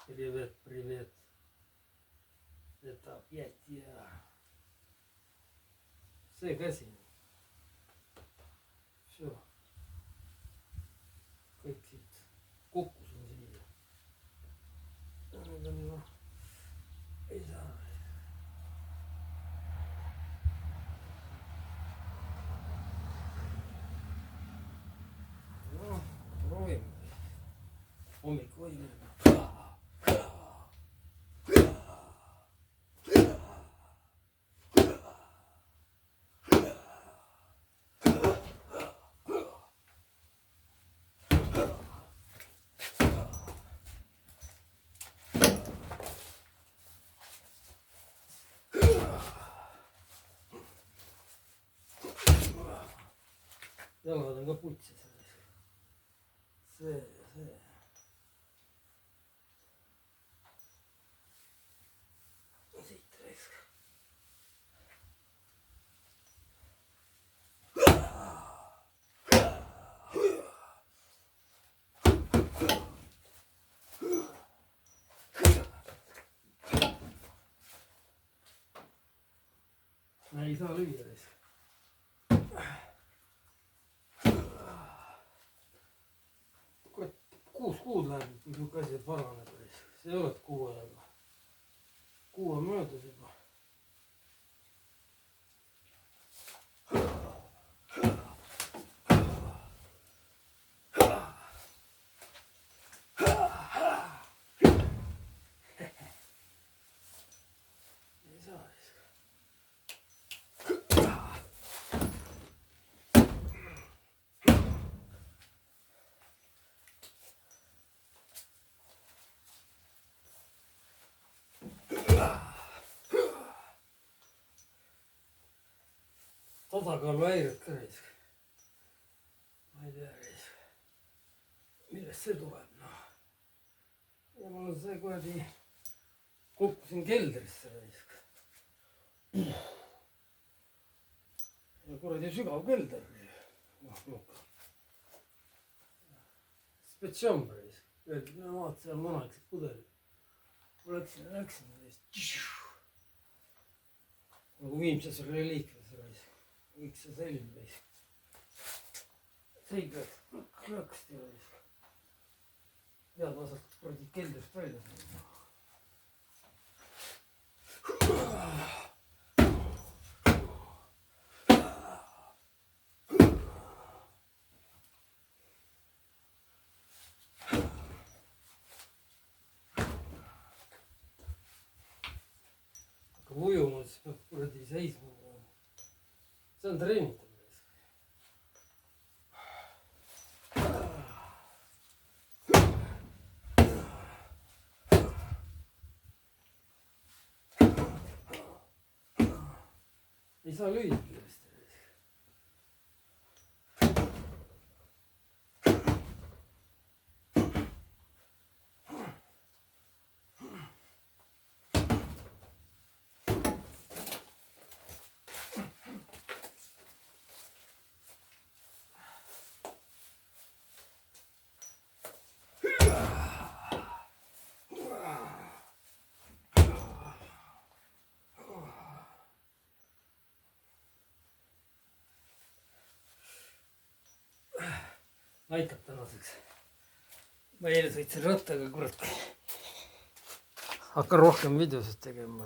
Привет, привет. Это опять я. Все, гаси. Все. Kõik kokku siin siia. Nüüd on noh, ei saa. Noh, proovime. Hommikul hoidme. Jalad on ka putsis. See. Siit raisk. Ei saa lüüa raisk. Kuus kuud läheb, kui niisugune asi paraneb. See ei ole kuu ajaga. Kuu on möödas juba. Ei saa siis. Tasakaaluhäired ka raisk. Ma ei tea raisk. Millest see tuleb, noh. Ja mul on see kuradi kukkusin keldrisse raisk. Ja kuradi sügav kelder. Spetšamb raisk. No vaat seal vanaksid pudelid. Läksin raisk. Nagu viimses reliikves raisk. Võiks see selline raisk. Seigad klõksti raisk. Pead vasalt kuradi keldrist välja. Hakkab ujuma, siis peab kuradi seisma. See on treenitav. Ei saa lüüa kiiresti. Aitab tänaseks. Ma eile sõitsin rattaga, kurat. Hakkan rohkem videosid tegema.